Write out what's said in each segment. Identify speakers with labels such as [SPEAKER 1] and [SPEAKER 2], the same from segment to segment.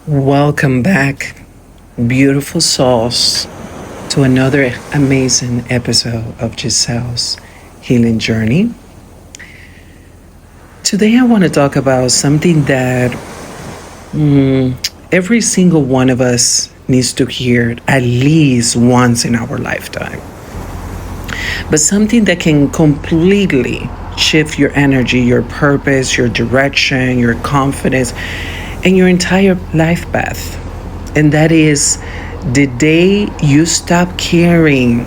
[SPEAKER 1] Welcome back, beautiful souls, to another amazing episode of Giselle's Healing Journey. Today, I want to talk about something that every single one of us needs to hear at least once in our lifetime, but something that can completely shift your energy, your purpose, your direction, your confidence, and your entire life path. And that is the day you stop caring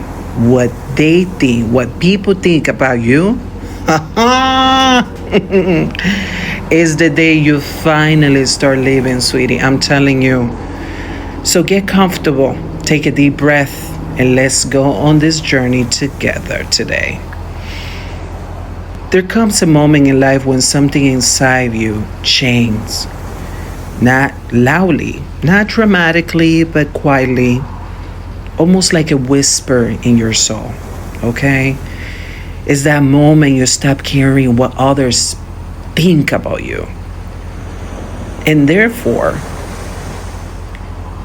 [SPEAKER 1] what they think, what people think about you, is the day you finally start living, sweetie. I'm telling you. So get comfortable, take a deep breath, and let's go on this journey together today. There comes a moment in life when something inside you changes. Not loudly, not dramatically, but quietly, almost like a whisper in your soul, okay? It's that moment you stop caring what others think about you. And therefore,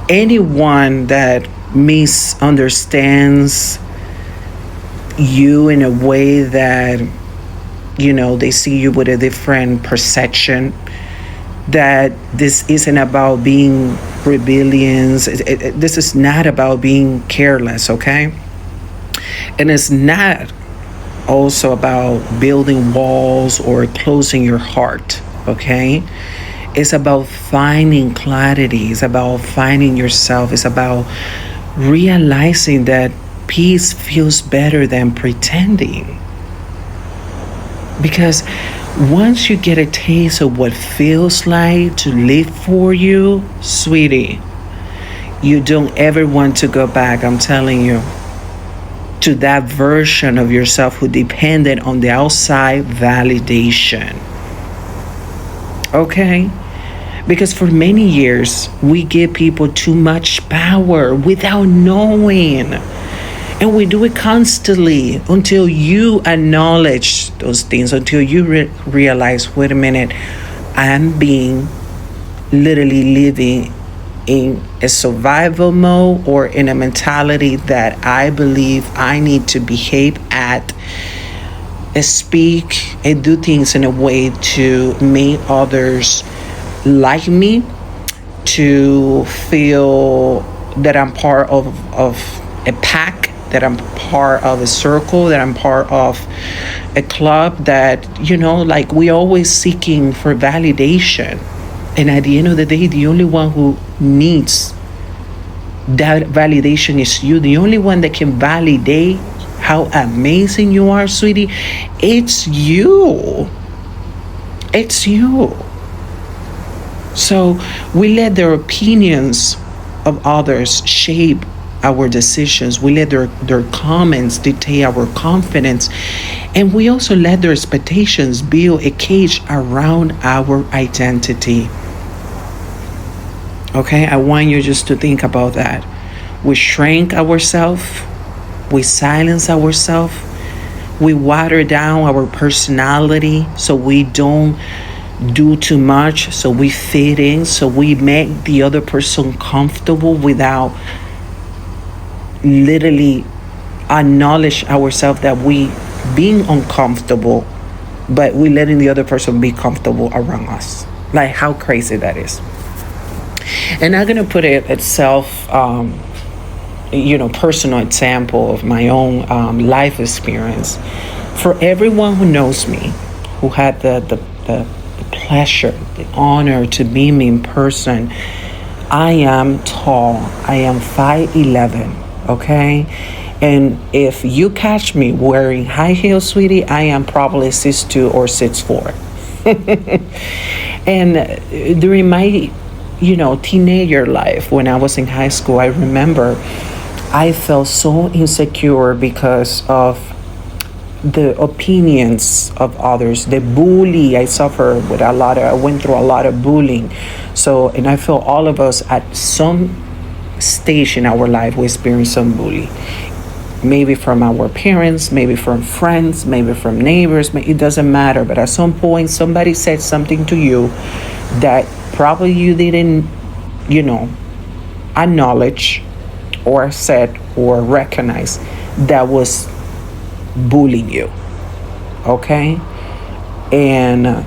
[SPEAKER 1] anyone that misunderstands you in a way that, they see you with a different perception, that this isn't about being rebellious. This is not about being careless, okay? And it's not also about building walls or closing your heart, okay? It's about finding clarity. It's about finding yourself. It's about realizing that peace feels better than pretending. Because once you get a taste of what feels like to live for you, sweetie, you don't ever want to go back, I'm telling you, to that version of yourself who depended on the outside validation. Okay? Because for many years, we give people too much power without knowing. And we do it constantly until you acknowledge those things, until you realize, wait a minute, I'm being literally living in a survival mode or in a mentality that I believe I need to behave at, speak, and do things in a way to make others like me, to feel that I'm part of a pack, that I'm part of a circle, that I'm part of a club, that, like we always seeking for validation. And at the end of the day, the only one who needs that validation is you. The only one that can validate how amazing you are, sweetie, it's you. It's you. So we let their opinions of others shape our decisions. We let their comments dictate our confidence. And we also let their expectations build a cage around our identity. Okay, I want you just to think about that. We shrink ourselves, we silence ourselves, we water down our personality so we don't do too much, so we fit in, so we make the other person comfortable without literally acknowledge ourselves that we being uncomfortable, but we letting the other person be comfortable around us. Like how crazy that is. And I'm gonna put it itself, personal example of my own life experience. For everyone who knows me, who had the pleasure, the honor to meet me in person, I am tall. I am 5'11", okay? And if you catch me wearing high heels, sweetie, I am probably 6'2" or 6'4". And during my, teenager life, when I was in high school, I remember I felt so insecure because of the opinions of others, the bully. I suffered with I went through a lot of bullying. So, and I feel all of us at some stage in our life, we experience some bullying. Maybe from our parents, maybe from friends, maybe from neighbors, it doesn't matter. But at some point, somebody said something to you that probably you didn't you know, acknowledge or said or recognize that was bullying you. Okay. And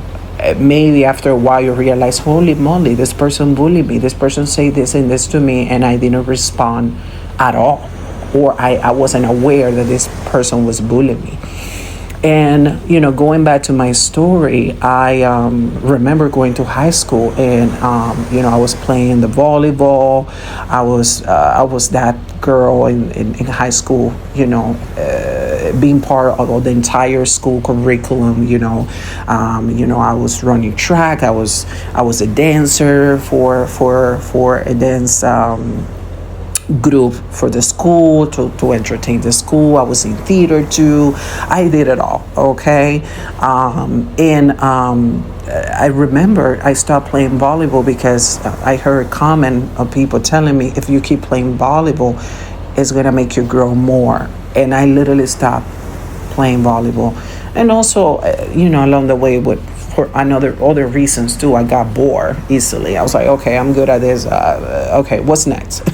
[SPEAKER 1] maybe after a while you realize, holy moly, this person bullied me, this person said this and this to me, and I didn't respond at all, or I wasn't aware that this person was bullying me. And going back to my story, I remember going to high school, and I was playing the volleyball. I was that girl in high school, being part of the entire school curriculum. I was running track. I was a dancer for a dance group for the school to entertain the school. I was in theater too. I did it all. Okay. And I remember I stopped playing volleyball because I heard a comment of people telling me, if you keep playing volleyball, it's going to make you grow more. And I literally stopped playing volleyball. And also, along the way, for other reasons too, I got bored easily. I was like, okay, I'm good at this. Okay, what's next?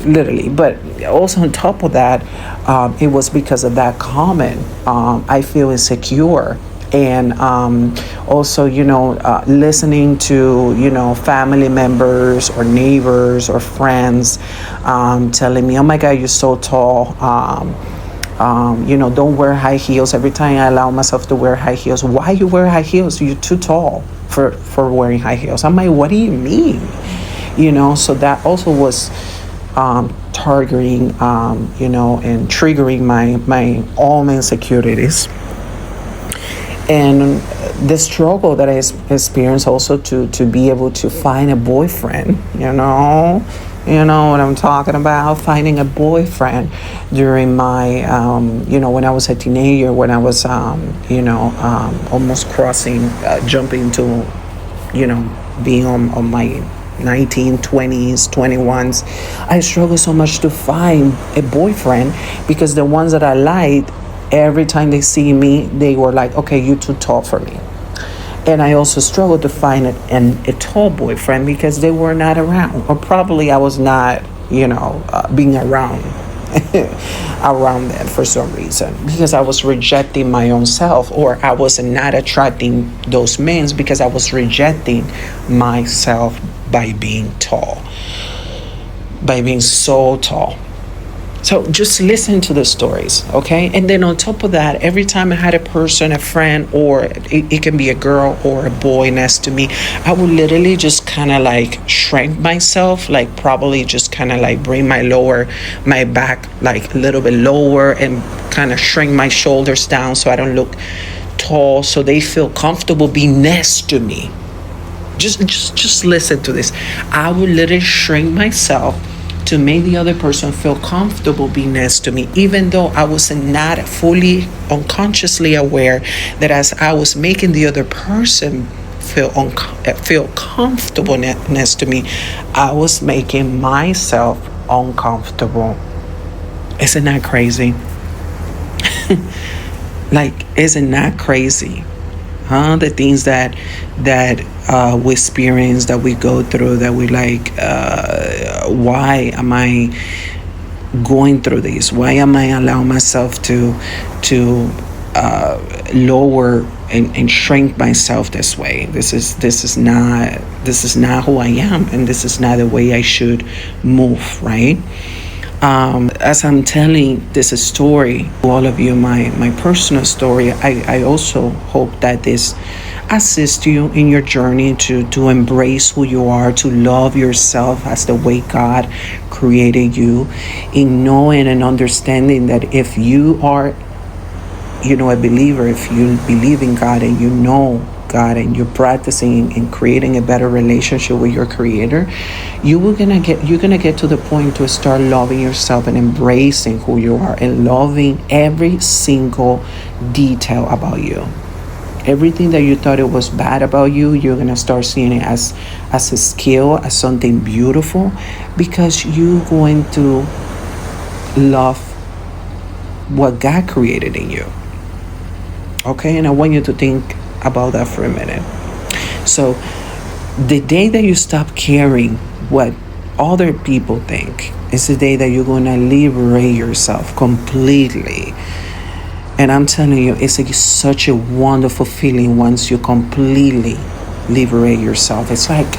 [SPEAKER 1] Literally. But also on top of that, it was because of that comment. I feel insecure. And also, listening to, family members or neighbors or friends telling me, oh my God, you're so tall. Don't wear high heels. Every time I allow myself to wear high heels, why you wear high heels? You're too tall for wearing high heels. I'm like, what do you mean? So that also was targeting, and triggering my own insecurities. And the struggle that I experienced also to be able to find a boyfriend, You know what I'm talking about? Finding a boyfriend during my, when I was a teenager, when I was, almost crossing, jumping to, being on my 19, 20s, 21s. I struggled so much to find a boyfriend because the ones that I liked, every time they see me, they were like, okay, you're too tall for me. And I also struggled to find a tall boyfriend because they were not around. Or probably I was not, being around around them for some reason. Because I was rejecting my own self, or I was not attracting those men because I was rejecting myself by being tall. By being so tall. So just listen to the stories, okay? And then on top of that, every time I had a person, a friend, or it can be a girl or a boy next to me, I would literally just kind of like shrink myself, like probably just kind of like bring my back like a little bit lower and kind of shrink my shoulders down so I don't look tall, so they feel comfortable being next to me. Just listen to this. I would literally shrink myself to make the other person feel comfortable being next to me, even though I was not fully unconsciously aware that as I was making the other person feel comfortable next to me, I was making myself uncomfortable. Isn't that crazy? Isn't that crazy? The things that we experience, that we go through, that we like, why am I going through this? Why am I allowing myself to lower and shrink myself this way? This is not who I am, and this is not the way I should move, right? As I'm telling this story to all of you, my personal story, I also hope that this assists you in your journey to embrace who you are, to love yourself as the way God created you, in knowing and understanding that if you are, a believer, if you believe in God and you know God and you're practicing and creating a better relationship with your Creator, you're gonna get to the point to start loving yourself and embracing who you are and loving every single detail about you. Everything that you thought it was bad about you, you're gonna start seeing it as a skill, as something beautiful, because you're going to love what God created in you. Okay, and I want you to think about that for a minute. So The day that you stop caring what other people think is the day that you're going to liberate yourself completely. And I'm telling you, it's like such a wonderful feeling once you completely liberate yourself. It's like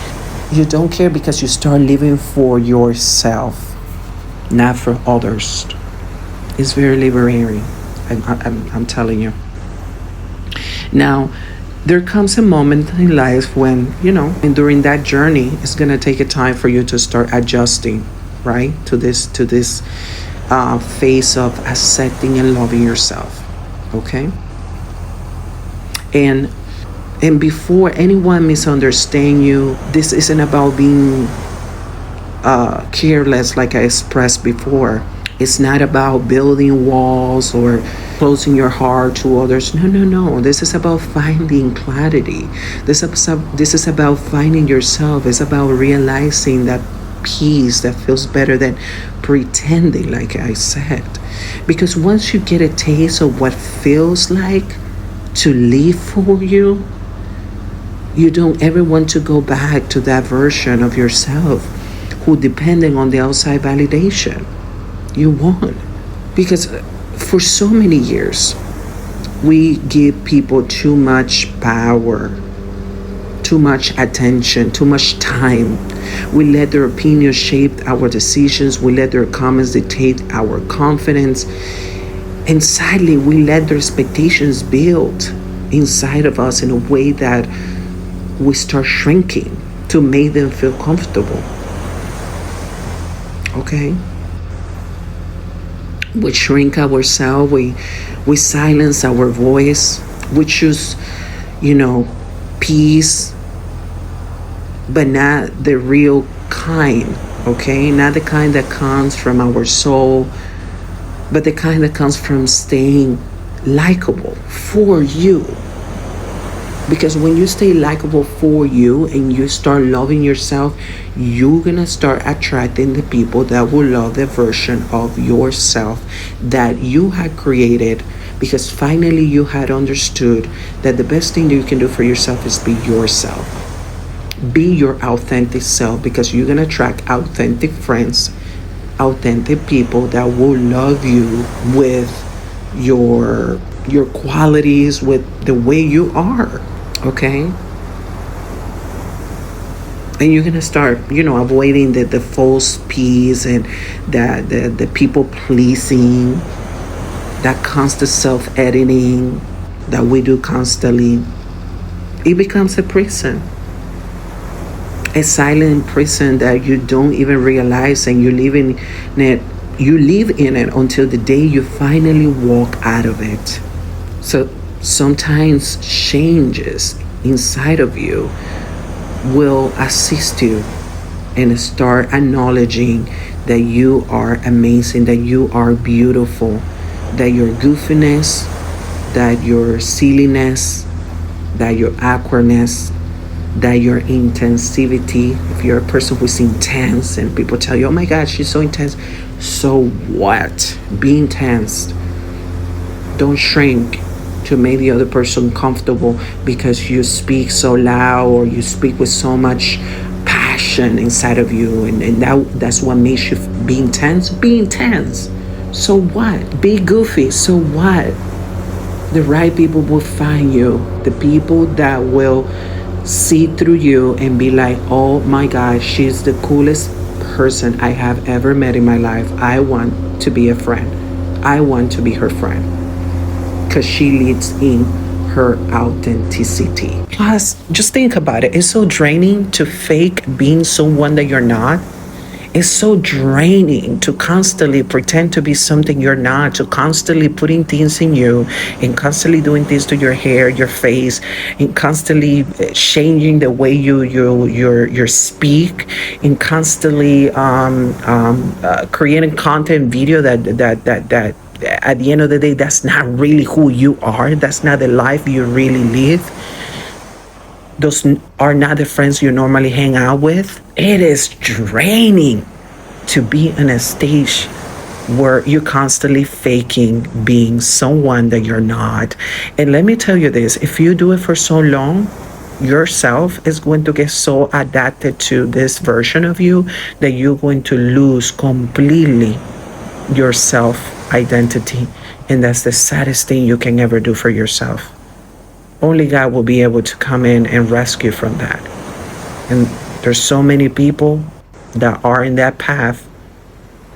[SPEAKER 1] you don't care because you start living for yourself, not for others. It's very liberating. I'm telling you. Now, there comes a moment in life when, and during that journey, it's going to take a time for you to start adjusting, right? To this phase of accepting and loving yourself. Okay? And before anyone misunderstand you, this isn't about being careless like I expressed before. It's not about building walls or closing your heart to others. No. This is about finding clarity. This is about finding yourself. It's about realizing that peace that feels better than pretending, like I said. Because once you get a taste of what feels like to live for you, you don't ever want to go back to that version of yourself who depending on the outside validation. You won't. Because for so many years, we give people too much power, too much attention, too much time. We let their opinions shape our decisions. We let their comments dictate our confidence. And sadly, we let their expectations build inside of us in a way that we start shrinking to make them feel comfortable. Okay? We shrink ourselves, we silence our voice, we choose, peace, but not the real kind, okay? Not the kind that comes from our soul, but the kind that comes from staying likable for you. Because when you stay likable for you and you start loving yourself, you're gonna start attracting the people that will love the version of yourself that you had created, because finally you had understood that the best thing that you can do for yourself is be yourself. Be your authentic self, because you're gonna attract authentic friends, authentic people that will love you with your qualities, with the way you are. Okay? And you're gonna start, avoiding the false peace and the people pleasing, that constant self-editing that we do constantly. It becomes a prison, a silent prison that you don't even realize, and you live in it. You live in it until the day you finally walk out of it. So sometimes changes inside of you will assist you and start acknowledging that you are amazing, that you are beautiful, that your goofiness, that your silliness, that your awkwardness, that your intensivity. If you're a person who's intense and people tell you, oh my God, she's so intense. So what? Be intense. Don't shrink to make the other person comfortable because you speak so loud or you speak with so much passion inside of you, and that's what makes you be intense. Be intense. So what? Be goofy. So what? The right people will find you. The people that will see through you and be like, oh my God, she's the coolest person I have ever met in my life. I want to be a friend. I want to be her friend. Because she leads in her authenticity. Plus, just think about it. It's so draining to fake being someone that you're not. It's so draining to constantly pretend to be something you're not, to constantly putting things in you and constantly doing things to your hair, your face, and constantly changing the way you speak, and constantly creating content video that at the end of the day, that's not really who you are. That's not the life you really live. Those are not the friends you normally hang out with. It is draining to be on a stage where you're constantly faking being someone that you're not. And let me tell you this, if you do it for so long, yourself is going to get so adapted to this version of you that you're going to lose completely your self identity. And that's the saddest thing you can ever do for yourself. Only God will be able to come in and rescue from that. And there's so many people that are in that path.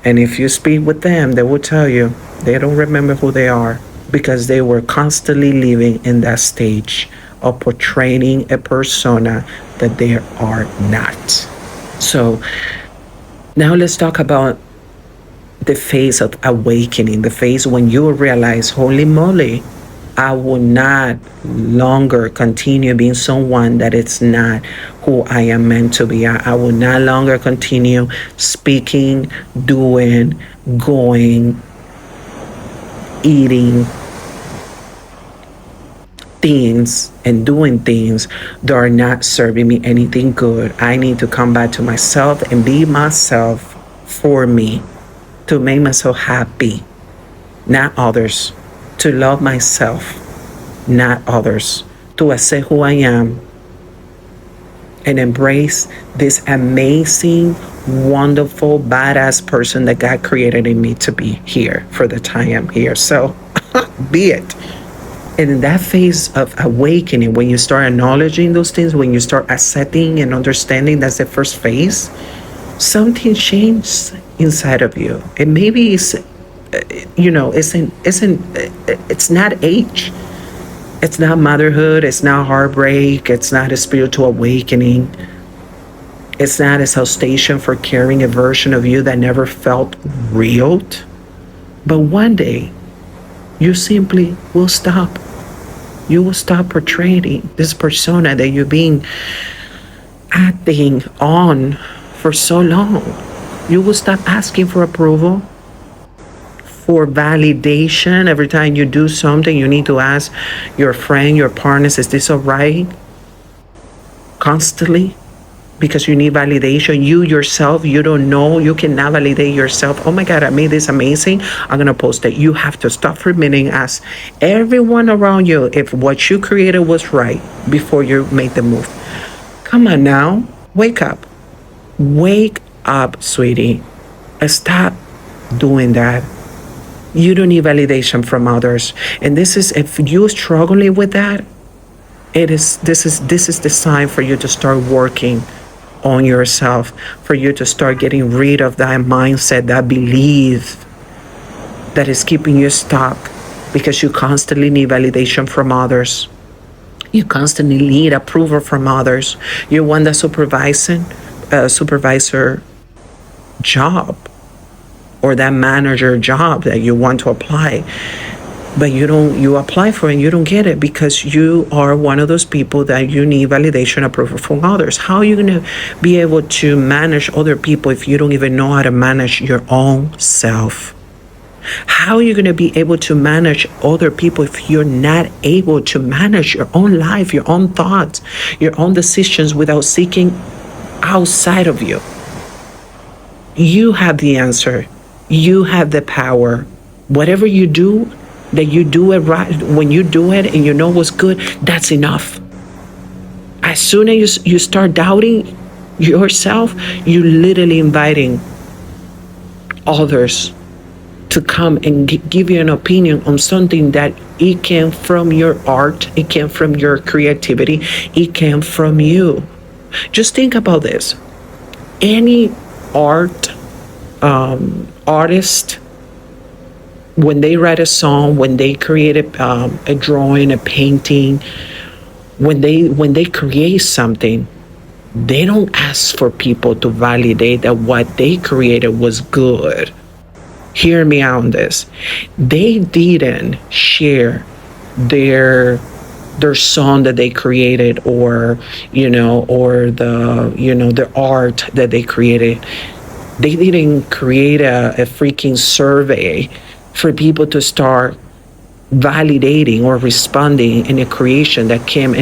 [SPEAKER 1] And if you speak with them, they will tell you they don't remember who they are because they were constantly living in that stage of portraying a persona that they are not. So now let's talk about the phase of awakening, the phase when you realize, holy moly, I will not longer continue being someone that it's not who I am meant to be. I will not longer continue speaking, doing, going, eating things and doing things that are not serving me anything good. I need to come back to myself and be myself for me, to make myself happy, not others, to love myself, not others, to accept who I am and embrace this amazing, wonderful, badass person that God created in me to be here for the time I'm here. So be it. And in that phase of awakening, when you start acknowledging those things, when you start accepting and understanding, that's the first phase, something changes inside of you. And maybe it's, it's not age. It's not motherhood. It's not heartbreak. It's not a spiritual awakening. It's not a exhaustion for carrying a version of you that never felt real. But one day, you simply will stop. You will stop portraying this persona that you've been acting on for so long. You will stop asking for approval, for validation. Every time you do something, you need to ask your friend, your partners, is this all right? Constantly. Because you need validation. You yourself, you don't know, you cannot validate yourself. Oh my God, I made this amazing, I'm gonna post it. You have to stop for a minute and ask everyone around you if what you created was right before you make the move. Come on now, wake up. Wake up, sweetie. Stop doing that. You don't need validation from others. And this is, if you're struggling with that, this is the sign for you to start working on yourself, for you to start getting rid of that mindset, that belief that is keeping you stuck because you constantly need validation from others. You constantly need approval from others. You want the supervisor job or that manager job that you want to apply, but you apply for it and you don't get it because you are one of those people that you need validation, approval from others. How are you going to be able to manage other people if you don't even know how to manage your own self? How are you going to be able to manage other people if you're not able to manage your own life, your own thoughts, your own decisions without seeking outside of you? You have the answer. You have the power. Whatever you do, that you do it right. When you do it and you know what's good, that's enough. As soon as you start doubting yourself, you're literally inviting others to come and give you an opinion on something that it came from your art, it came from your creativity, it came from you. Just think about this. Any artist, when they write a song, when they create a drawing, a painting, when they create something, they don't ask for people to validate that what they created was good. Hear me out on this. They didn't share their song that they created, or the art that they created. They didn't create a freaking survey for people to start validating or responding in a creation that came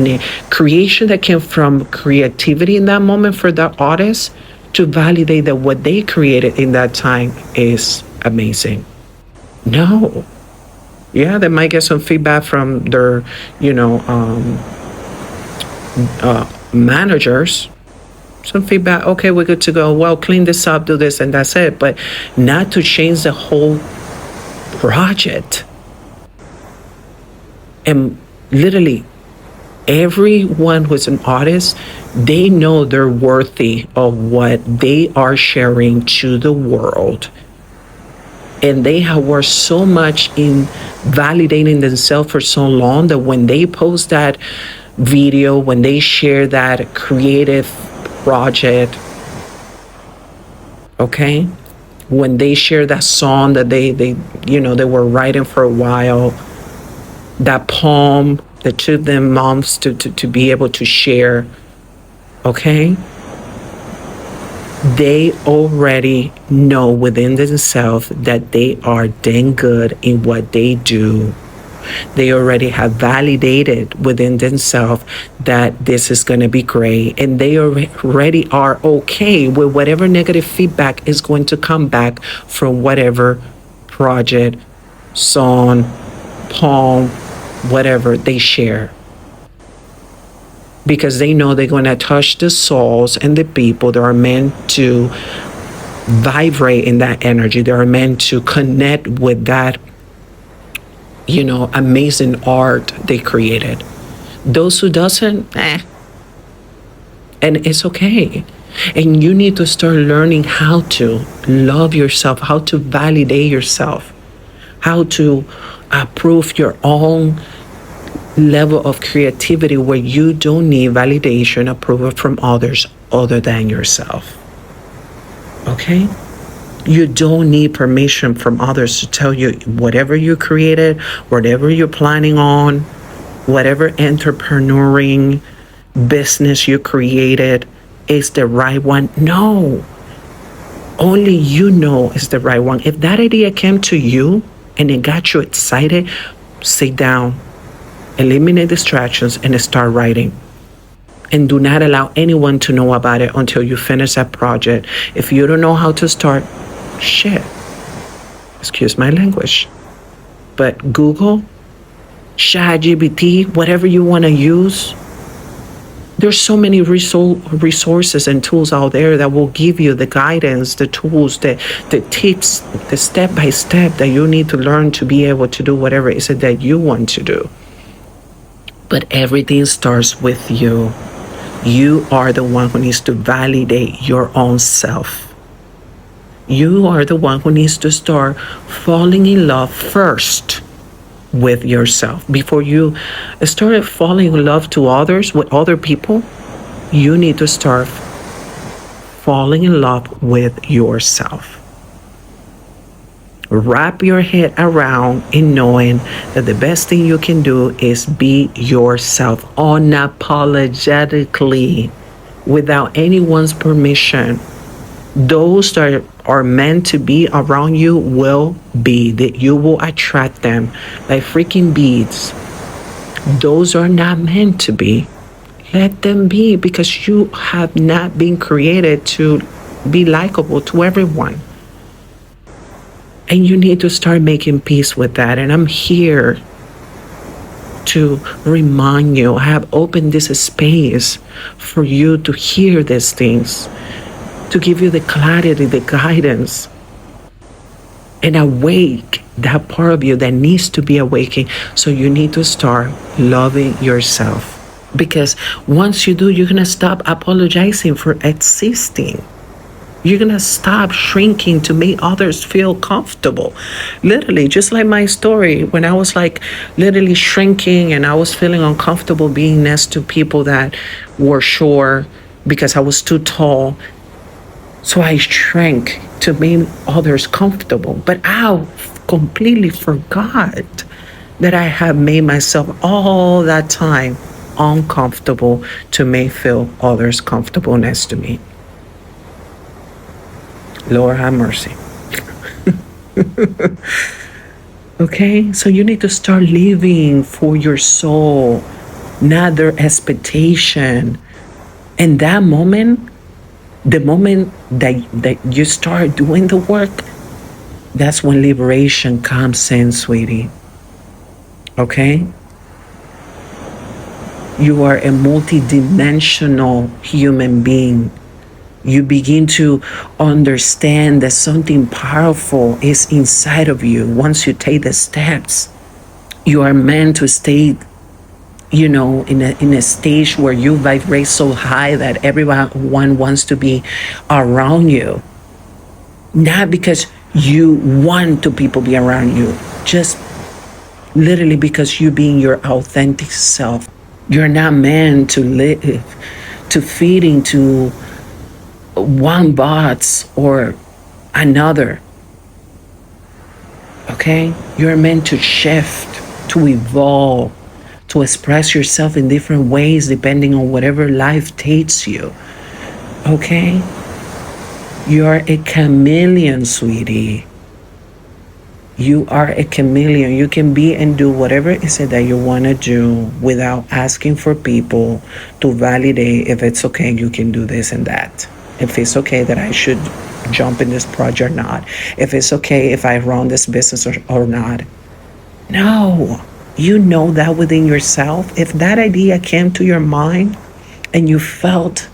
[SPEAKER 1] from creativity in that moment for the artist, to validate that what they created in that time is amazing. No. Yeah, they might get some feedback from their managers some feedback. Okay, we're good to go. Well, clean this up, do this, and that's it. But not to change the whole project. And literally, everyone who's an artist, they know they're worthy of what they are sharing to the world. And they have worked so much in validating themselves for so long that when they post that video, when they share that creative project, okay, when they share that song that they were writing for a while, that poem that took them months to be able to share, okay, they already know within themselves that they are dang good in what they do. They already have validated within themselves that this is going to be great, and they already are okay with whatever negative feedback is going to come back from whatever project, song, poem, whatever they share. Because they know they're going to touch the souls and the people that are meant to vibrate in that energy. They are meant to connect with that, amazing art they created. Those who doesn't, and it's okay. And you need to start learning how to love yourself, how to validate yourself, how to approve your own level of creativity where you don't need validation, approval from others other than yourself. Okay? You don't need permission from others to tell you whatever you created, whatever you're planning on, whatever entrepreneuring business you created is the right one. No. Only you know is the right one. If that idea came to you and it got you excited, sit down, eliminate distractions, and start writing. And do not allow anyone to know about it until you finish that project. If you don't know how to start, shit. Excuse my language. But Google, ChatGPT, whatever you want to use, there's so many resources and tools out there that will give you the guidance, the tools, the tips, the step by step that you need to learn to be able to do whatever it is that you want to do. But everything starts with you. You are the one who needs to validate your own self. You are the one who needs to start falling in love first with yourself. Before you start falling in love to others, with other people, you need to start falling in love with yourself. Wrap your head around in knowing that the best thing you can do is be yourself unapologetically, without anyone's permission. Those that are meant to be around you will be, that you will attract them like freaking bees. Those are not meant to be. Let them be, because you have not been created to be likable to everyone. And you need to start making peace with that. And I'm here to remind you, I have opened this space for you to hear these things, to give you the clarity, the guidance, and awake that part of you that needs to be awakened. So you need to start loving yourself. Because once you do, you're going to stop apologizing for existing. You're going to stop shrinking to make others feel comfortable. Literally, just like my story, when I was literally shrinking and I was feeling uncomfortable being next to people that were short because I was too tall. So I shrank to make others comfortable. But I completely forgot that I have made myself all that time uncomfortable to make feel others comfortable next to me. Lord have mercy. Okay, so you need to start living for your soul, not their expectation. And that moment, the moment that you start doing the work, that's when liberation comes in, sweetie. Okay? You are a multidimensional human being. You begin to understand that something powerful is inside of you once you take the steps. You are meant to stay, in a stage where you vibrate so high that everyone wants to be around you. Not because you want to people be around you, just literally because you being your authentic self. You're not meant to live to feed into one box or another. Okay? You're meant to shift, to evolve, to express yourself in different ways depending on whatever life takes you. Okay? You're a chameleon, sweetie. You are a chameleon. You can be and do whatever it is that you want to do without asking for people to validate if it's okay, you can do this and that. If it's okay that I should jump in this project or not. If it's okay if I run this business or not. No. You know that within yourself. If that idea came to your mind and you felt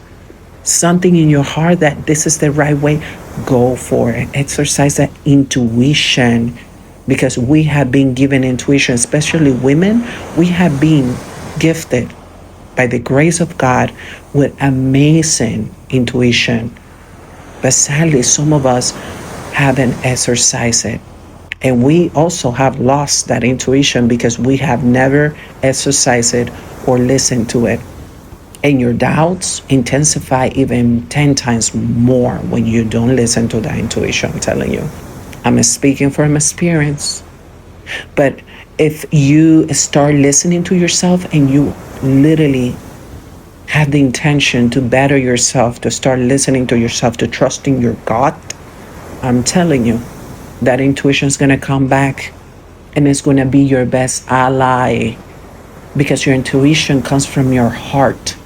[SPEAKER 1] something in your heart that this is the right way, go for it. Exercise that intuition, because we have been given intuition, especially women. We have been gifted by the grace of God with amazing intuition. But sadly, some of us haven't exercised it. And we also have lost that intuition because we have never exercised it or listened to it. And your doubts intensify even 10 times more when you don't listen to that intuition, I'm telling you. I'm speaking from experience. But if you start listening to yourself and you literally have the intention to better yourself, to start listening to yourself, to trusting your gut, I'm telling you, that intuition is going to come back and it's going to be your best ally, because your intuition comes from your heart.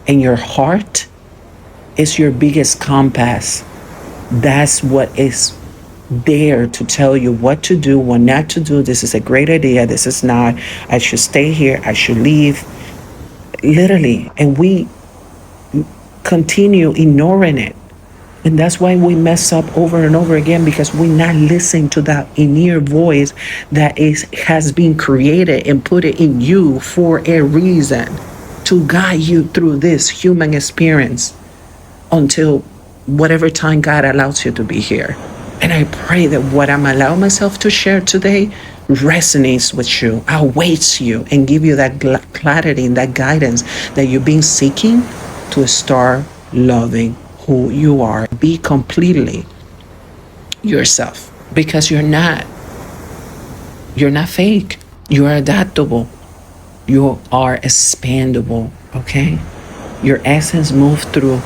[SPEAKER 1] And your heart is your biggest compass. That's what is there to tell you what to do, what not to do. This is a great idea. This is not. I should stay here. I should leave. Literally. And we continue ignoring it. And that's why we mess up over and over again, because we're not listening to that inner voice that has been created and put it in you for a reason, to guide you through this human experience until whatever time God allows you to be here. And I pray that what I'm allowing myself to share today resonates with you, awaits you, and give you that clarity and that guidance that you've been seeking to start loving who you are. Be completely yourself, because you're not fake. You're adaptable. You are expandable, okay? Your essence moves through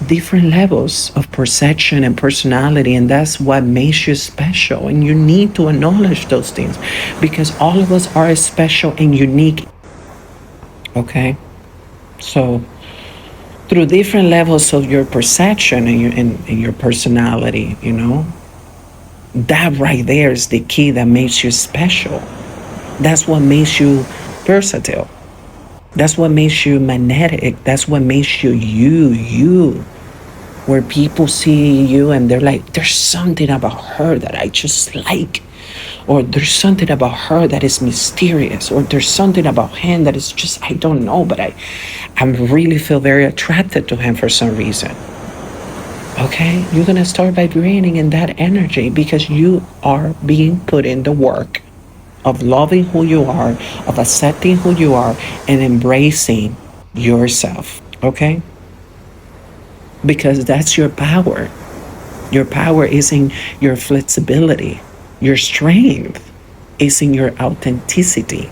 [SPEAKER 1] different levels of perception and personality, and that's what makes you special. And you need to acknowledge those things, because all of us are special and unique, okay? So through different levels of your perception and your personality, that right there is the key that makes you special. That's what makes you versatile. That's what makes you magnetic. That's what makes you you. Where people see you and they're like, there's something about her that I just like. Or there's something about her that is mysterious. Or there's something about him that is just, I don't know, but I really feel very attracted to him for some reason. Okay? You're going to start vibrating in that energy, because you are being put in the work of loving who you are, of accepting who you are, and embracing yourself. Okay? Because that's your power. Your power is in your flexibility. Your strength is in your authenticity.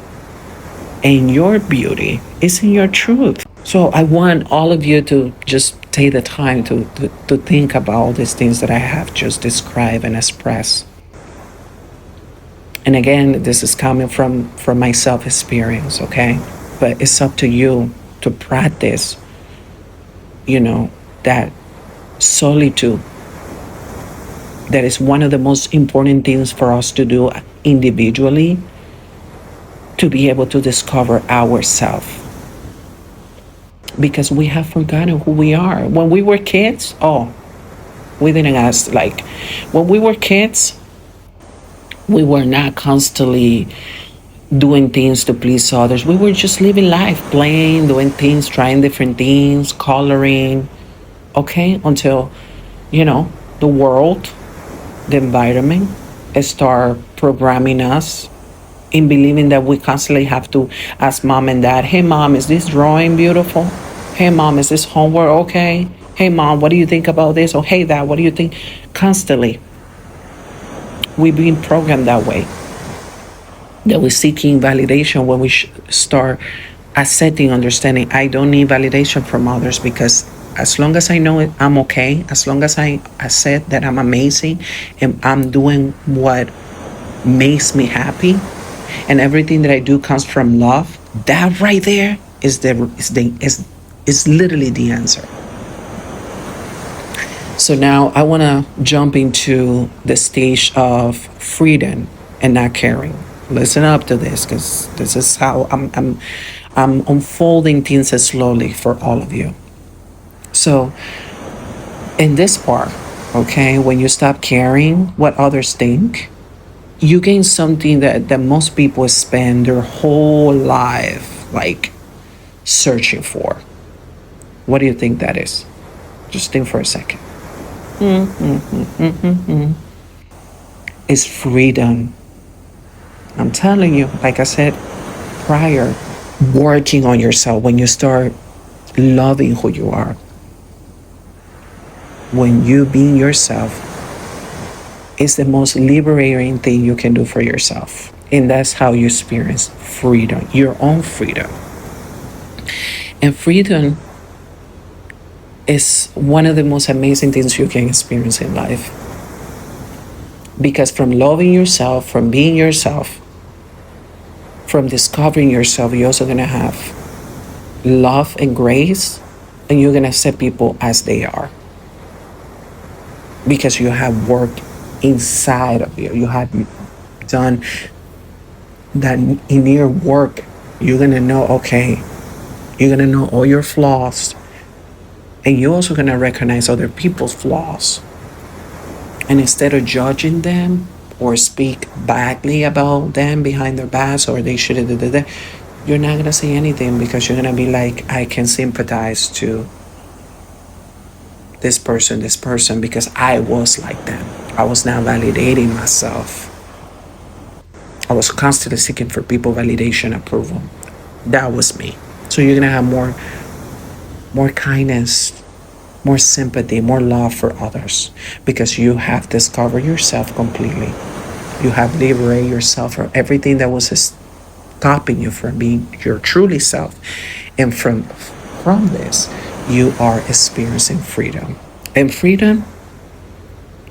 [SPEAKER 1] And your beauty is in your truth. So I want all of you to just take the time to think about all these things that I have just described and expressed. And again, this is coming from my self-experience, okay? But it's up to you to practice, that solitude. That is one of the most important things for us to do individually. to be able to discover ourselves, because we have forgotten who we are. When we were kids, oh, we didn't ask. Like, when we were kids, we were not constantly doing things to please others. We were just living life, playing, doing things, trying different things, coloring, okay, until, the world, the environment, start programming us in believing that we constantly have to ask mom and dad, hey mom, is this drawing beautiful? Hey mom, is this homework okay? Hey mom, what do you think about this? Or hey dad, what do you think? Constantly we've been programmed that way, that we're seeking validation when we start accepting, understanding, I don't need validation from others, because as long as I know it, I'm okay. As long as I accept that I'm amazing and I'm doing what makes me happy, and everything that I do comes from love, that right there is literally the answer. So now I want to jump into the stage of freedom and not caring. Listen up to this, because this is how I'm unfolding things slowly for all of you. So in this part, okay, when you stop caring what others think, you gain something that most people spend their whole life like searching for. What do you think that is? Just think for a second. It's freedom. I'm telling you, like I said prior, working on yourself, when you start loving who you are, when you being yourself, is the most liberating thing you can do for yourself. And that's how you experience freedom, your own freedom. And freedom is one of the most amazing things you can experience in life. Because from loving yourself, from being yourself, from discovering yourself, you're also going to have love and grace, and you're going to accept people as they are. Because you have worked inside of you. You have done that inner work. You're going to know, okay, you're going to know all your flaws. And you're also going to recognize other people's flaws. And instead of judging them or speak badly about them behind their backs, or they should have done that, you're not going to say anything, because you're going to be like, I can sympathize to this person, because I was like them. I was not validating myself. I was constantly seeking for people validation, approval. That was me. So you're going to have more kindness, more sympathy, more love for others, because you have discovered yourself completely. You have liberated yourself from everything that was stopping you from being your truly self. And from this, you are experiencing freedom. And freedom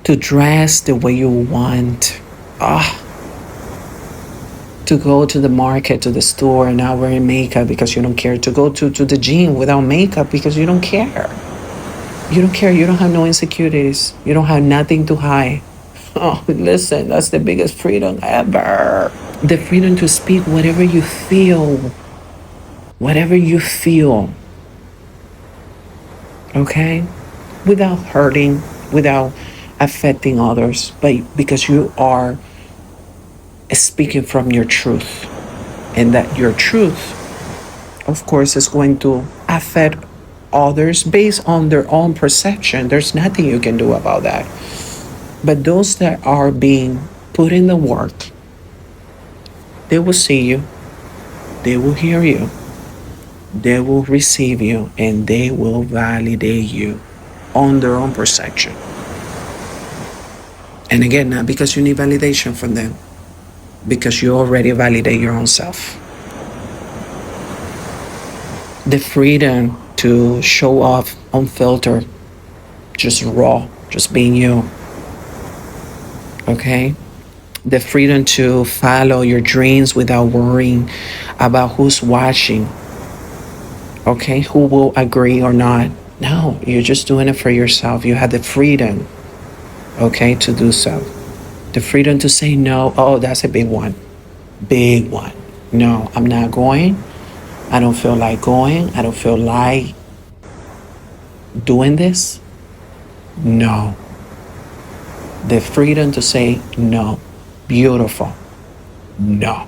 [SPEAKER 1] to dress the way you want. To go to the market, to the store, and not wearing makeup because you don't care. To go to the gym without makeup because you don't care. You don't care. You don't have no insecurities. You don't have nothing to hide. Oh, listen, that's the biggest freedom ever. The freedom to speak whatever you feel. Whatever you feel. Okay? Without hurting, without affecting others, but because you are speaking from your truth. And that your truth, of course, is going to affect others based on their own perception. There's nothing you can do about that. But those that are being put in the work, they will see you, they will hear you, they will receive you, and they will validate you on their own perception. And again, not because you need validation from them, because you already validate your own self. The freedom to show off unfiltered, just raw, just being you. Okay? The freedom to follow your dreams without worrying about who's watching. Okay? Who will agree or not. No, you're just doing it for yourself. You have the freedom, okay, to do so. The freedom to say no. Oh, that's a big one. Big one. No, I'm not going. I don't feel like going. I don't feel like doing this. No. The freedom to say no. Beautiful. No.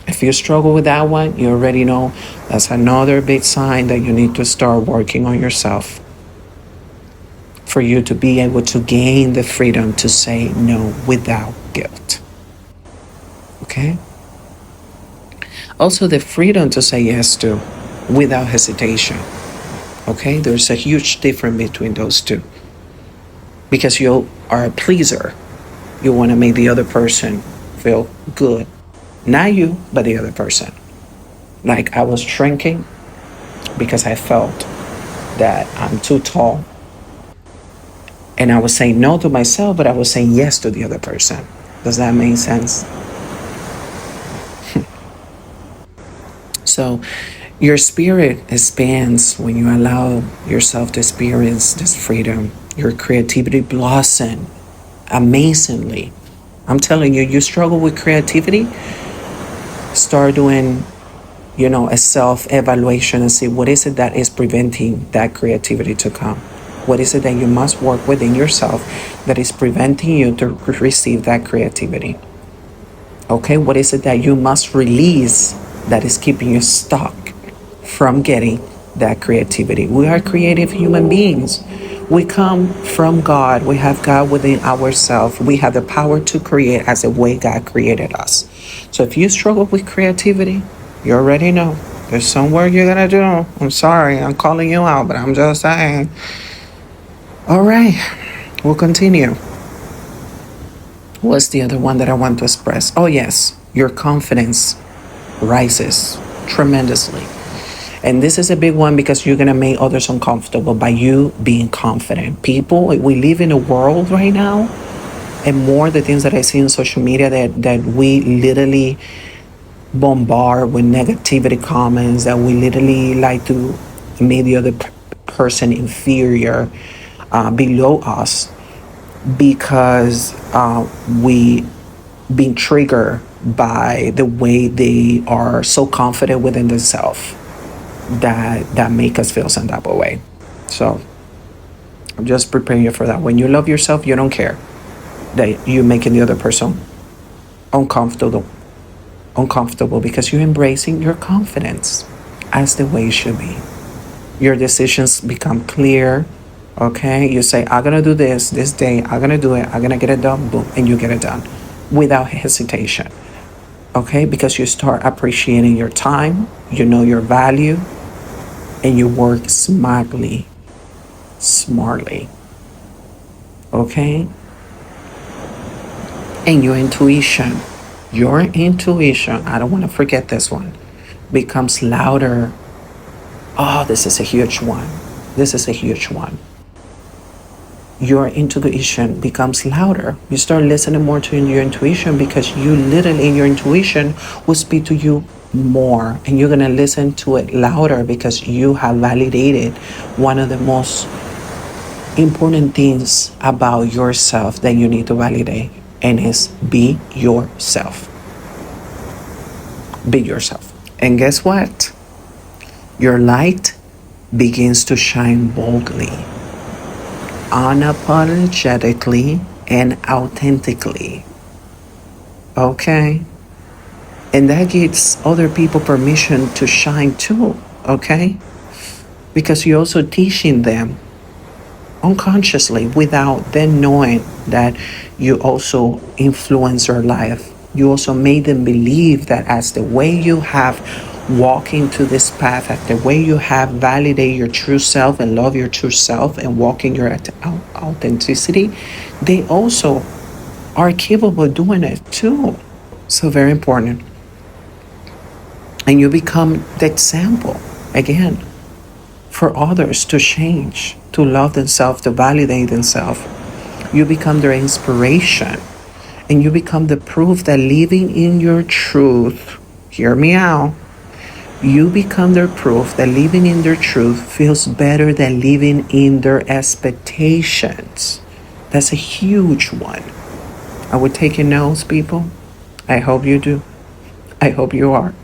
[SPEAKER 1] If you struggle with that one, you already know that's another big sign that you need to start working on yourself for you to be able to gain the freedom to say no without guilt. Okay? Also, the freedom to say yes to without hesitation. Okay? There's a huge difference between those two. Because you are a pleaser, you want to make the other person feel good. Not you, but the other person. Like I was shrinking because I felt that I'm too tall. And I was saying no to myself, but I was saying yes to the other person. Does that make sense? So your spirit expands when you allow yourself to experience this freedom. Your creativity blossom amazingly. I'm telling you, you struggle with creativity, start doing, a self-evaluation and see what is it that is preventing that creativity to come. What is it that you must work within yourself that is preventing you to receive that creativity? Okay, what is it that you must release that is keeping you stuck from getting that creativity? We are creative human beings. We come from God. We have God within ourselves. We have the power to create as the way God created us. So if you struggle with creativity, you already know there's some work you're going to do. I'm sorry, I'm calling you out, but I'm just saying. All right, we'll continue. What's the other one that I want to express? Oh, yes, your confidence rises tremendously. And this is a big one because you're going to make others uncomfortable by you being confident. People, we live in a world right now, and more the things that I see on social media that we literally bombard with negativity comments, that we literally like to make the other person inferior, below us, because we being triggered by the way they are so confident within themselves that make us feel some type of way. So I'm just preparing you for that. When you love yourself, you don't care that you're making the other person uncomfortable because you're embracing your confidence as the way it should be. Your decisions become clear. Okay, you say, I'm gonna do this day, I'm gonna do it, I'm gonna get it done, boom, and you get it done without hesitation. Okay, because you start appreciating your time, you know your value, and you work smartly. Okay, and your intuition, I don't want to forget this one, becomes louder. Oh, this is a huge one. Your intuition becomes louder. You start listening more to your intuition because you literally, your intuition will speak to you more, and you're going to listen to it louder because you have validated one of the most important things about yourself that you need to validate, and is be yourself. And guess what? Your light begins to shine boldly, unapologetically, and authentically. Okay? And that gives other people permission to shine too. Okay? Because you're also teaching them unconsciously without them knowing that you also influence their life. You also made them believe that as the way you have walked into this path, as the way you have validated your true self and love your true self and walking your authenticity, they also are capable of doing it too. So very important. And you become the example again for others to change, to love themselves, to validate themselves. You become their inspiration, and you become the proof that living in your truth, hear me out, you become their proof that living in their truth feels better than living in their expectations. That's a huge one. Are we taking notes, people? I hope you do. I hope you are.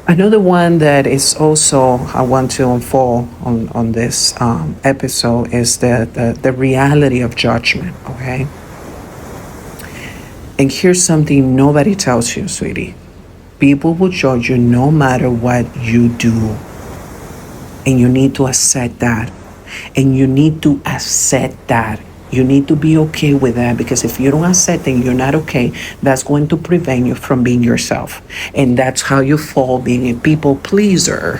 [SPEAKER 1] Another one that is also I want to unfold on this episode is the reality of judgment, okay? And here's something nobody tells you, sweetie. People will judge you no matter what you do. And you need to accept that. And you need to accept that. You need to be okay with that, because if you don't accept it, you're not okay, that's going to prevent you from being yourself. And that's how you fall being a people pleaser,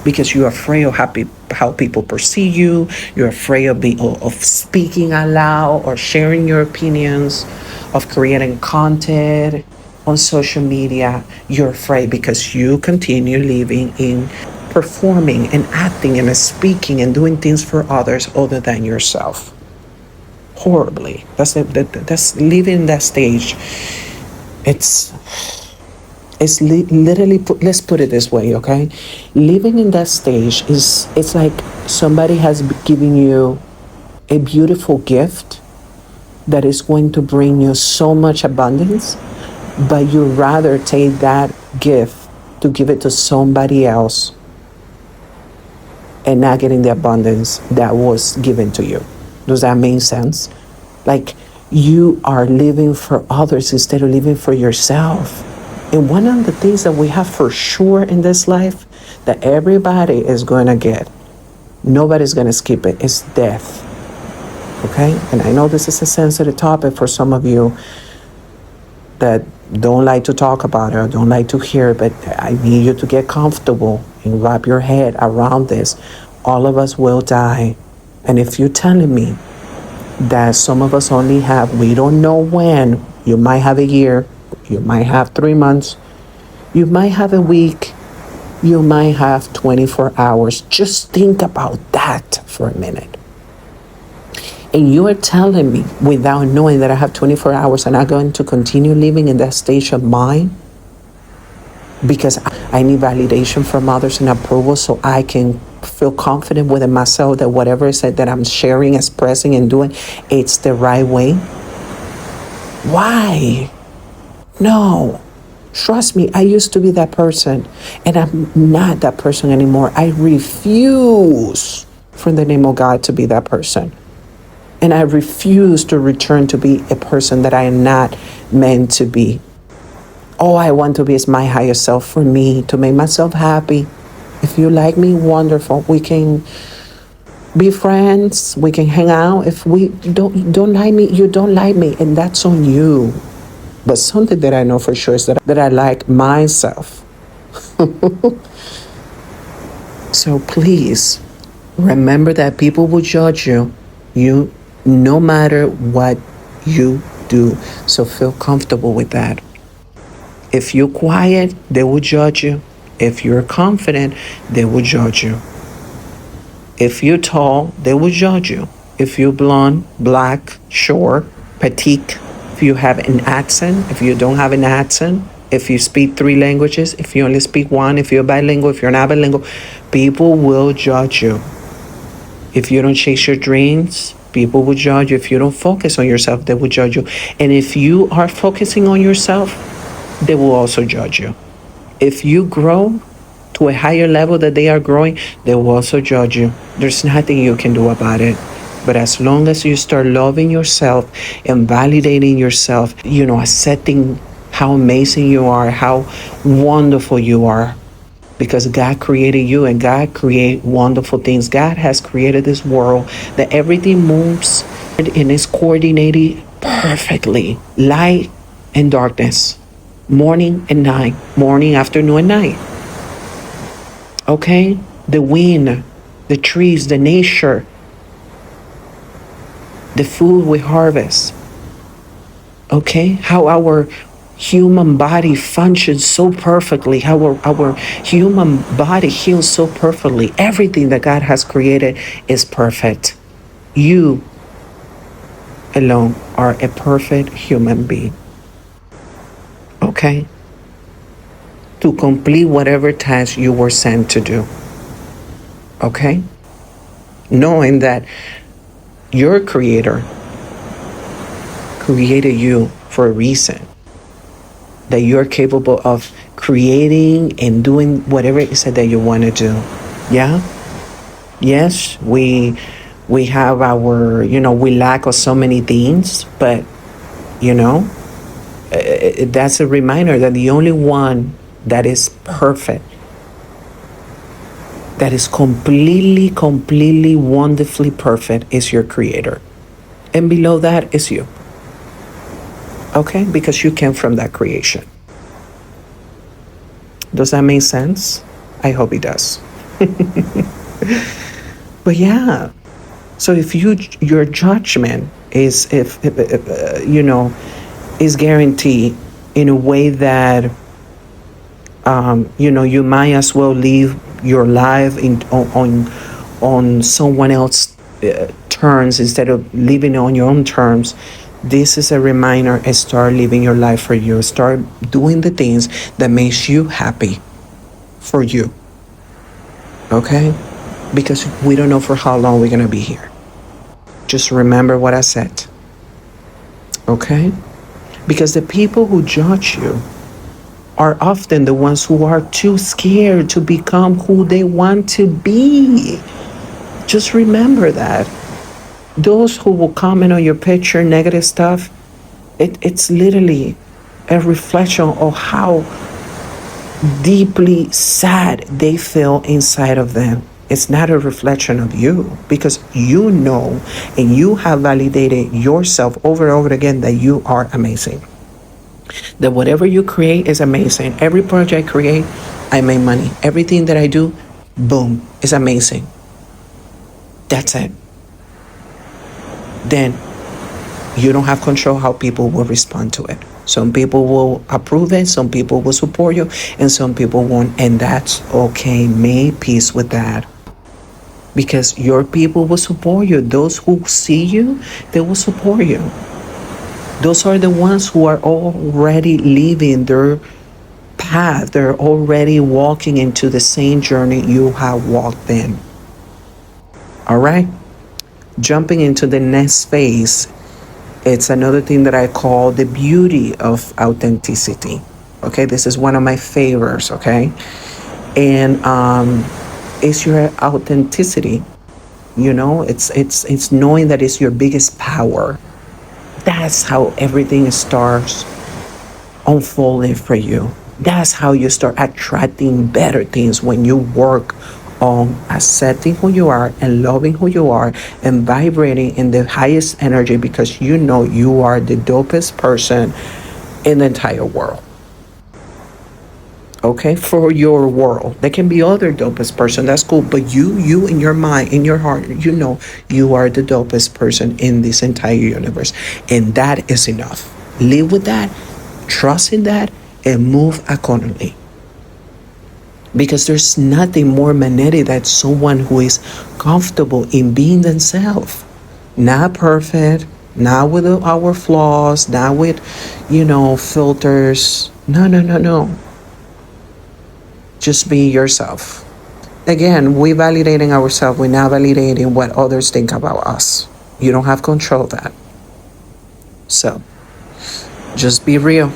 [SPEAKER 1] because you're afraid of how people perceive you. You're afraid of speaking out loud or sharing your opinions, of creating content on social media. You're afraid because you continue living in performing and acting and speaking and doing things for others other than yourself. Horribly. That's living that stage. It's literally let's put it this way, okay? Living in that stage it's like somebody has given you a beautiful gift that is going to bring you so much abundance, but you rather take that gift to give it to somebody else and not getting the abundance that was given to you. Does that make sense? Like, you are living for others instead of living for yourself. And one of the things that we have for sure in this life that everybody is going to get, nobody's going to skip it, is death. Okay? And I know this is a sensitive topic for some of you that don't like to talk about it or don't like to hear it, but I need you to get comfortable and wrap your head around this. All of us will die. And if you're telling me that some of us only have, we don't know when, you might have a year, you might have 3 months, you might have a week, you might have 24 hours. Just think about that for a minute. And you are telling me, without knowing that I have 24 hours, and I'm going to continue living in that stage of mind because I need validation from others and approval so I can feel confident within myself that whatever it is that I'm sharing, expressing, and doing, it's the right way. Why? No. Trust me, I used to be that person, and I'm not that person anymore. I refuse, from the name of God, to be that person. And I refuse to return to be a person that I am not meant to be. All I want to be is my higher self, for me, to make myself happy. If you like me, wonderful. We can be friends. We can hang out. If we don't like me, you don't like me, and that's on you. But something that I know for sure is that I like myself. So please remember that people will judge you. No matter what you do. So feel comfortable with that. If you're quiet, they will judge you. If you're confident, they will judge you. If you're tall, they will judge you. If you're blonde, black, short, petite, if you have an accent, if you don't have an accent, if you speak 3 languages, if you only speak 1, if you're bilingual, if you're not bilingual, people will judge you. If you don't chase your dreams, people will judge you. If you don't focus on yourself, they will judge you. And if you are focusing on yourself, they will also judge you. If you grow to a higher level that they are growing, they will also judge you. There's nothing you can do about it. But as long as you start loving yourself and validating yourself, accepting how amazing you are, how wonderful you are, because God created you and God created wonderful things. God has created this world that everything moves and is coordinated perfectly. Light and darkness, morning and night, morning, afternoon, and night. Okay? The wind, the trees, the nature, the food we harvest. Okay? How our human body functions so perfectly, how our human body heals so perfectly. Everything that God has created is perfect. You alone are a perfect human being. Okay? To complete whatever task you were sent to do. Okay? Knowing that your Creator created you for a reason, that you're capable of creating and doing whatever it is that you want to do. Yeah. Yes, we have our, we lack of so many things, but you know that's a reminder that the only one that is perfect, that is completely wonderfully perfect, is your creator, and below that is you. Okay, because you came from that creation. Does that make sense? I hope it does. But yeah, so if your judgment is, if is guaranteed in a way that you might as well live your life on someone else's terms instead of living on your own terms. This is a reminder: start living your life for you. Start doing the things that makes you happy for you. Okay, because we don't know for how long we're gonna be here. Just remember what I said. Okay, because the people who judge you are often the ones who are too scared to become who they want to be. Just remember that. Those who will comment on your picture, negative stuff, it's literally a reflection of how deeply sad they feel inside of them. It's not a reflection of you, because you know and you have validated yourself over and over again that you are amazing. That whatever you create is amazing. Every project I create, I make money. Everything that I do, boom, is amazing. That's it. Then you don't have control how people will respond to it. Some people will approve it, some people will support you, and some people won't. And that's okay. Make peace with that. Because your people will support you. Those who see you, they will support you. Those are the ones who are already living their path. They're already walking into the same journey you have walked in. All right? Jumping into the next phase, it's another thing that I call the beauty of authenticity. Okay, this is one of my favorites. Okay, and it's your authenticity. It's knowing that it's your biggest power. That's how everything starts unfolding for you. That's how you start attracting better things, when you work on accepting who you are and loving who you are and vibrating in the highest energy, because you know you are the dopest person in the entire world. Okay, for your world. There can be other dopest person, that's cool, but you in your mind, in your heart, you know you are the dopest person in this entire universe, and that is enough. Live with that, trust in that, and move accordingly. Because there's nothing more magnetic than someone who is comfortable in being themselves. Not perfect, not with our flaws, not with, filters. No. Just be yourself. Again, we validating ourselves. We're not validating what others think about us. You don't have control of that. So, just be real.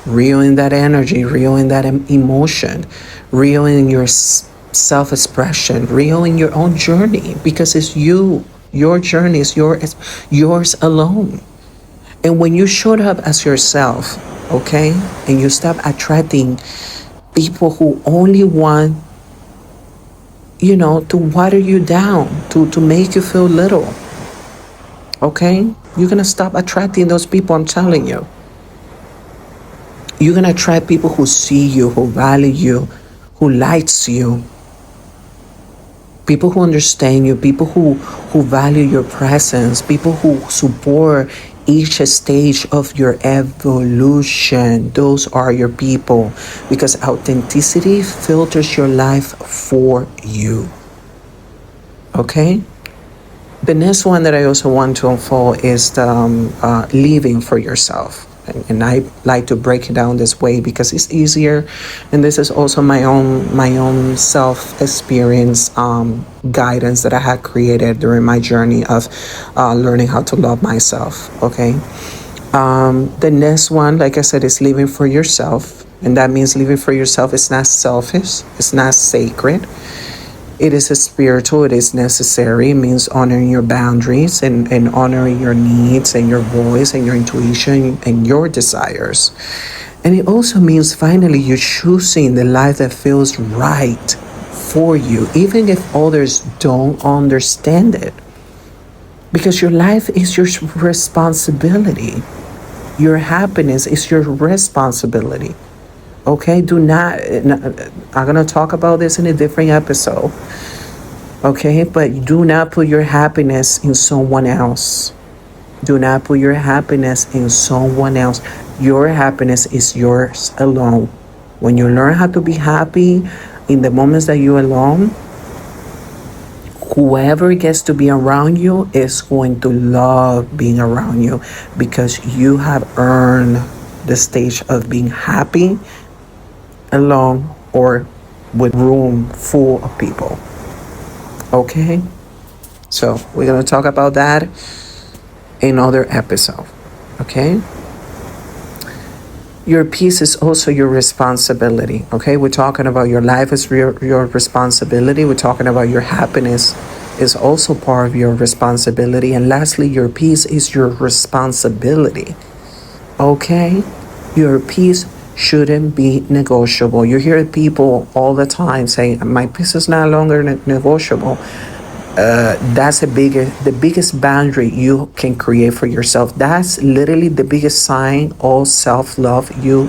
[SPEAKER 1] Real in that energy, real in that emotion, real in your self-expression, real in your own journey, because it's you. Your journey is yours alone. And when you showed up as yourself, okay, and you stop attracting people who only want, to water you down, to make you feel little, okay, you're gonna stop attracting those people, I'm telling you. You're gonna attract people who see you, who value you, who likes you, people who understand you, people who value your presence, people who support each stage of your evolution. Those are your people, because authenticity filters your life for you. Okay? The next one that I also want to unfold is the living for yourself. And I like to break it down this way because it's easier, and this is also my own self experience guidance that I had created during my journey of learning how to love myself. Okay, the next one, like I said, is living for yourself. And that means living for yourself is not selfish, it's not sacred. It is a spiritual, it is necessary. It means honoring your boundaries and honoring your needs and your voice and your intuition and your desires. And it also means finally you're choosing the life that feels right for you, even if others don't understand it. Because your life is your responsibility. Your happiness is your responsibility. Okay, do not, I'm going to talk about this in a different episode. Okay, but do not put your happiness in someone else. Do not put your happiness in someone else. Your happiness is yours alone. When you learn how to be happy in the moments that you're alone, whoever gets to be around you is going to love being around you because you have earned the stage of being happy alone or with room full of people. Okay? So we're going to talk about that in another episode. Okay? Your peace is also your responsibility. Okay? We're talking about your life is your responsibility. We're talking about your happiness is also part of your responsibility. And lastly, your peace is your responsibility. Okay? Your peace shouldn't be negotiable. You hear people all the time saying, my peace is no longer negotiable. That's the biggest boundary you can create for yourself. That's literally the biggest sign of self-love you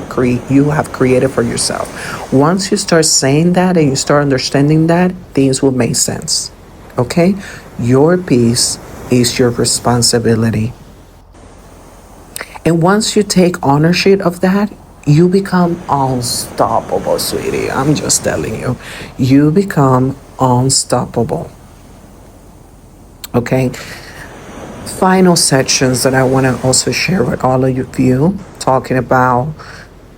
[SPEAKER 1] have created for yourself. Once you start saying that and you start understanding that, things will make sense. Okay? Your peace is your responsibility. And once you take ownership of that, you become unstoppable, sweetie. I'm just telling you. You become unstoppable. Okay? Final sections that I want to also share with all of you, talking about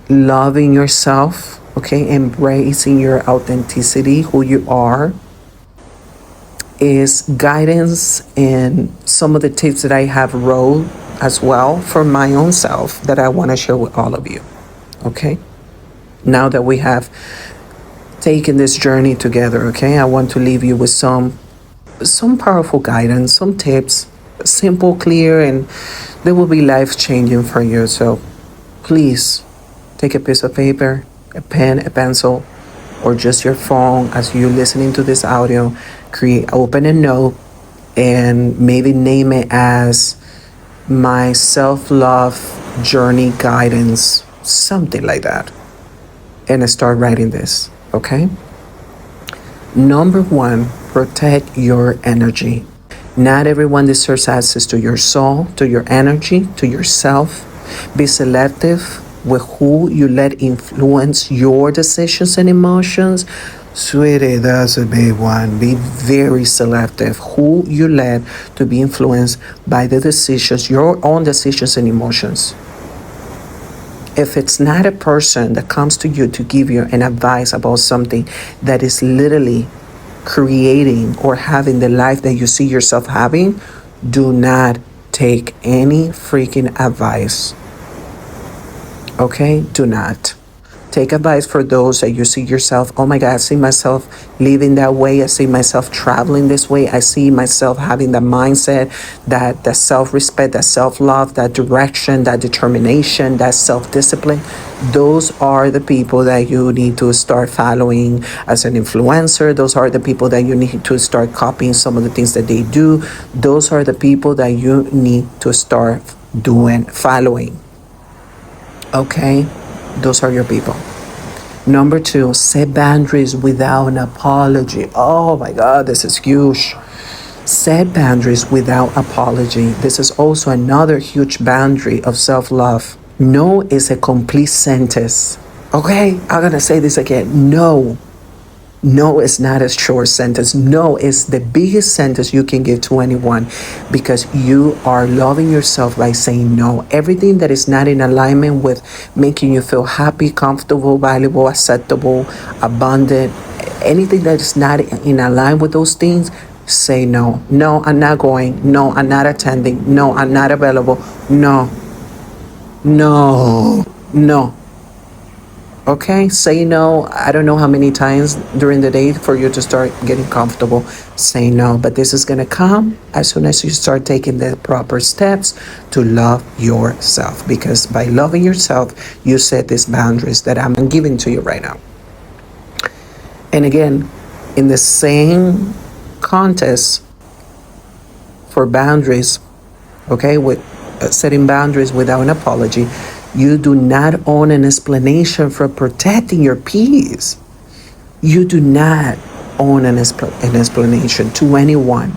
[SPEAKER 1] loving yourself, okay? Embracing your authenticity, who you are, is guidance and some of the tips that I have wrote as well for my own self that I want to share with all of you. Okay? Now that we have taken this journey together, okay, I want to leave you with some powerful guidance, some tips, simple, clear, and they will be life-changing for you. So please take a piece of paper, a pen, a pencil, or just your phone as you're listening to this audio. Open a note and maybe name it as my self-love journey guidance, something like that, and start writing this. Okay? Number 1, protect your energy. Not everyone deserves access to your soul, to your energy, to yourself. Be selective with who you let influence your decisions and emotions. Sweetie, that's a big one. Be very selective who you let to be influenced by the decisions, your own decisions and emotions. If it's not a person that comes to you to give you an advice about something that is literally creating or having the life that you see yourself having, do not take any freaking advice. Okay? Do not. Take advice for those that you see yourself, oh my God, I see myself living that way. I see myself traveling this way. I see myself having the mindset, that self-respect, that self-love, that direction, that determination, that self-discipline. Those are the people that you need to start following as an influencer. Those are the people that you need to start copying some of the things that they do. Those are the people that you need to start following. Okay? Those are your people. Number 2, set boundaries without an apology. Oh my God, this is huge. Set boundaries without apology. This is also another huge boundary of self-love. No is a complete sentence. Okay, I'm gonna say this again. No. No is not a short sentence. No is the biggest sentence you can give to anyone because you are loving yourself by saying no. Everything that is not in alignment with making you feel happy, comfortable, valuable, acceptable, abundant, anything that is not in alignment with those things, say no. No, I'm not going. No, I'm not attending. No, I'm not available. No. No. No. Okay, say no. I don't know how many times during the day for you to start getting comfortable. Say no, but this is going to come as soon as you start taking the proper steps to love yourself. Because by loving yourself, you set these boundaries that I'm giving to you right now. And again, in the same contest for boundaries, okay, with setting boundaries without an apology, you do not own an explanation for protecting your peace. You do not own an explanation to anyone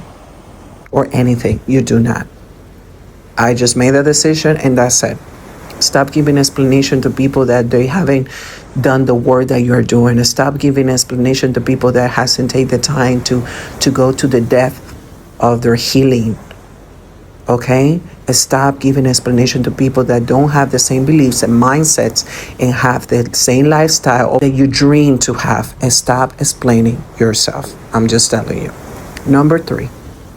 [SPEAKER 1] or anything. You do not. I just made a decision and that's it. Stop giving explanation to people that they haven't done the work that you're doing. Stop giving explanation to people that hasn't taken the time to go to the depth of their healing. Okay? Stop giving explanation to people that don't have the same beliefs and mindsets and have the same lifestyle that you dream to have. And stop explaining yourself. I'm just telling you. Number 3,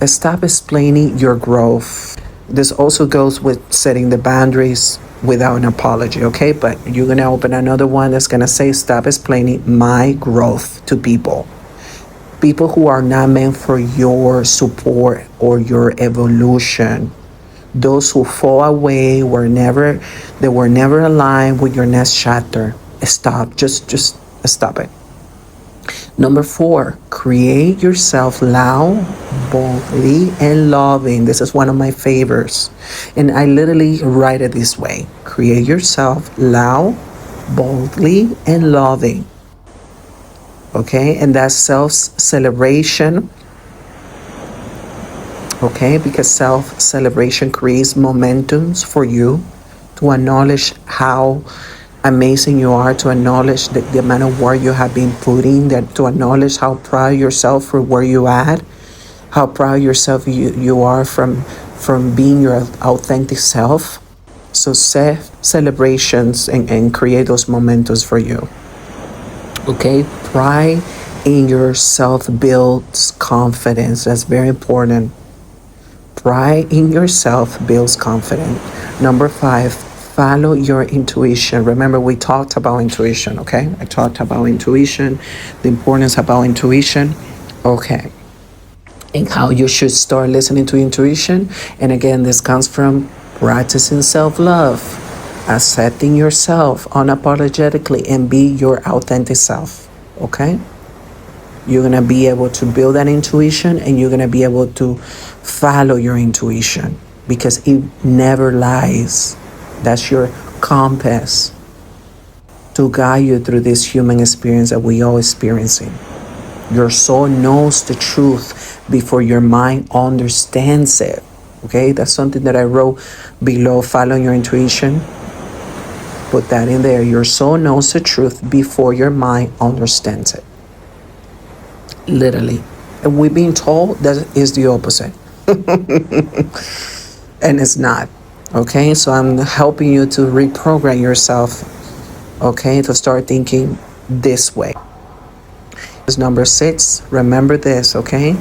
[SPEAKER 1] stop explaining your growth. This also goes with setting the boundaries without an apology, okay? But you're going to open another one that's going to say, stop explaining my growth to people. People who are not meant for your support or your evolution. Those who fall away they were never aligned with your next chapter. Stop. Just stop it. Number 4, create yourself loud, boldly, and loving. This is one of my favorites. And I literally write it this way. Create yourself loud, boldly, and loving. Okay? And that's self-celebration. Okay? Because self-celebration creates momentums for you to acknowledge how amazing you are, to acknowledge the amount of work you have been putting, that to acknowledge how proud of yourself for where you at, how proud of yourself you are from being your authentic self. So set celebrations and create those momentums for you. Okay, pride in yourself builds confidence. That's very important. Pride in yourself builds confidence. Number 5, follow your intuition. Remember, we talked about intuition, okay? I talked about intuition, the importance about intuition, okay? And how you should start listening to intuition. And again, this comes from practicing self-love, accepting yourself unapologetically and be your authentic self, okay? You're going to be able to build that intuition and you're going to be able to follow your intuition because it never lies. That's your compass to guide you through this human experience that we all experiencing. Your soul knows the truth before your mind understands it. Okay, that's something that I wrote below, following your intuition. Put that in there. Your soul knows the truth before your mind understands it. Literally. And we've been told that is the opposite. And it's not. Okay, so I'm helping you to reprogram yourself, okay, to start thinking this way. Number 6, remember this, okay?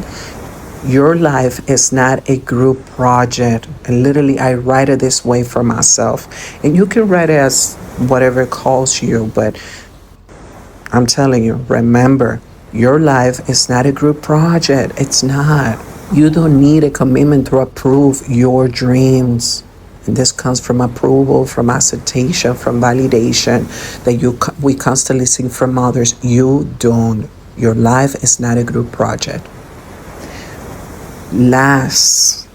[SPEAKER 1] Your life is not a group project. And literally, I write it this way for myself. And you can write it as whatever calls you, but I'm telling you, remember, your life is not a group project. It's not. You don't need a commitment to approve your dreams. And this comes from approval, from acceptation, from validation that we constantly seek from others. You don't. Your life is not a group project. Lastly,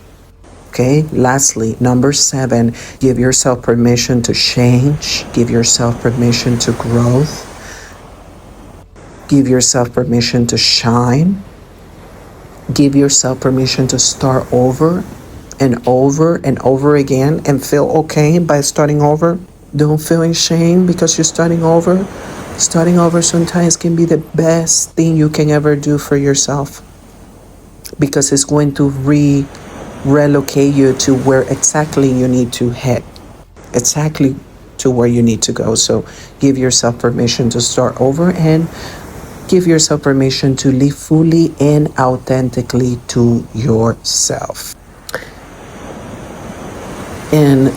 [SPEAKER 1] number 7, give yourself permission to change. Give yourself permission to growth. Give yourself permission to shine. Give yourself permission to start over and over and over again and feel okay by starting over. Don't feel ashamed because you're starting over. Starting over sometimes can be the best thing you can ever do for yourself because it's going to relocate you to where exactly you need to head, exactly to where you need to go. So give yourself permission to start over and give yourself permission to live fully and authentically to yourself. And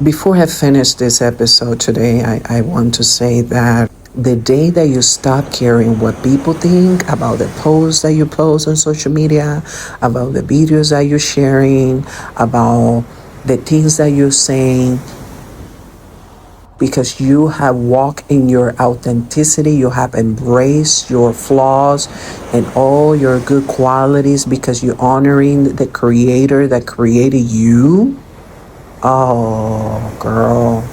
[SPEAKER 1] Before I finish this episode today, I want to say that the day that you stop caring what people think about the posts that you post on social media, about the videos that you're sharing, about the things that you're saying, because you have walked in your authenticity, you have embraced your flaws and all your good qualities because you're honoring the creator that created you. Oh, girl.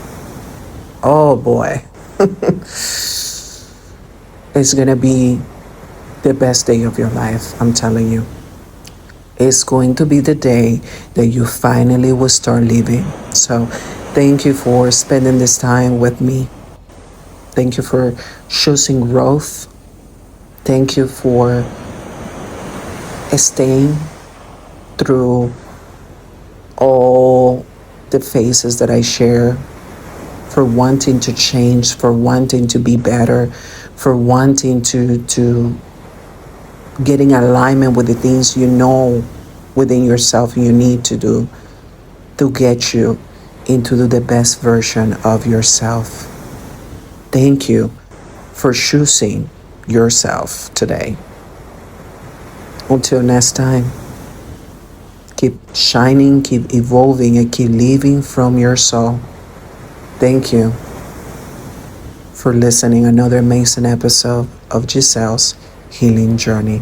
[SPEAKER 1] Oh, boy. It's gonna be the best day of your life, I'm telling you. It's going to be the day that you finally will start living. So, thank you for spending this time with me. Thank you for choosing growth. Thank you for staying through all the phases that I share, for wanting to change, for wanting to be better, for wanting to get in alignment with the things you know within yourself you need to do to get you into the best version of yourself. Thank you for choosing yourself today. Until next time, keep shining, keep evolving, and keep living from your soul. Thank you for listening another amazing episode of Giselle's Healing Journey.